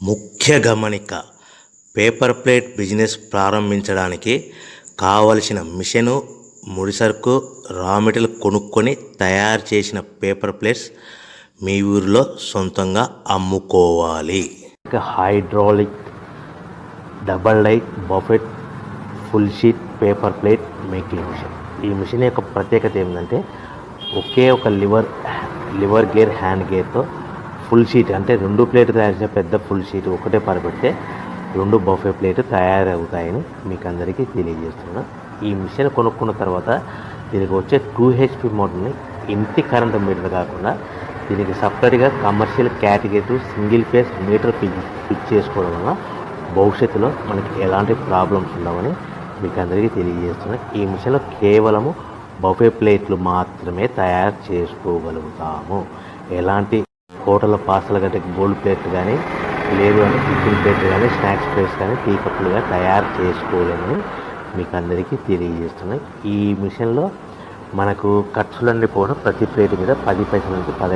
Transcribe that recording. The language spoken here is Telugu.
ముఖ్య గమనిక: పేపర్ ప్లేట్ బిజినెస్ ప్రారంభించడానికి కావలసిన మిషను, ముడిసరుకు, రా మెటీరియల్ కొనుక్కొని తయారు చేసిన పేపర్ ప్లేట్స్ మీ ఊరిలో సొంతంగా అమ్ముకోవాలి. Hydraulic double die buffet full sheet paper plate making machine. ఈ మిషన్ యొక్క ప్రత్యేకత ఏంటంటే ఒకే ఒక లివర్ గేర్, హ్యాండ్ గేర్తో ఫుల్ షీట్ అంటే 2 ప్లేట్ తయారు చేసే పెద్ద ఫుల్ షీట్ ఒకటే పరబెడితే 2 బఫే ప్లేట్ తయారవుతాయని మీకు అందరికీ తెలియజేస్తున్నాను. ఈ మిషన్ కొనుక్కున్న తర్వాత దీనికి వచ్చే 2 HP మోటార్ని ఇంటి కరెంటు మీటర్ కాకుండా దీనికి సపరేట్గా commercial category single phase metre fix చేసుకోవడం వల్ల భవిష్యత్తులో మనకి ఎలాంటి ప్రాబ్లమ్స్ ఉండవని మీకు అందరికీ తెలియజేస్తున్నాను. ఈ మిషన్లో కేవలము బఫే ప్లేట్లు మాత్రమే తయారు చేసుకోగలుగుతాము. ఎలాంటి హోటల్ పార్సల్ గట్టే గోల్డ్ ప్లేట్ కానీ, లేదు అంటే టిఫిన్ ప్లేట్ కానీ, స్నాక్స్ ప్లేట్స్ కానీ, టీ కప్పులుగా తయారు చేసుకోలేమని మీకు అందరికీ తెలియజేస్తున్నాయి. ఈ మిషన్లో మనకు ఖర్చులన్నీ పోవడం ప్రతి ప్లేట్ మీద 10 పైసల నుంచి 15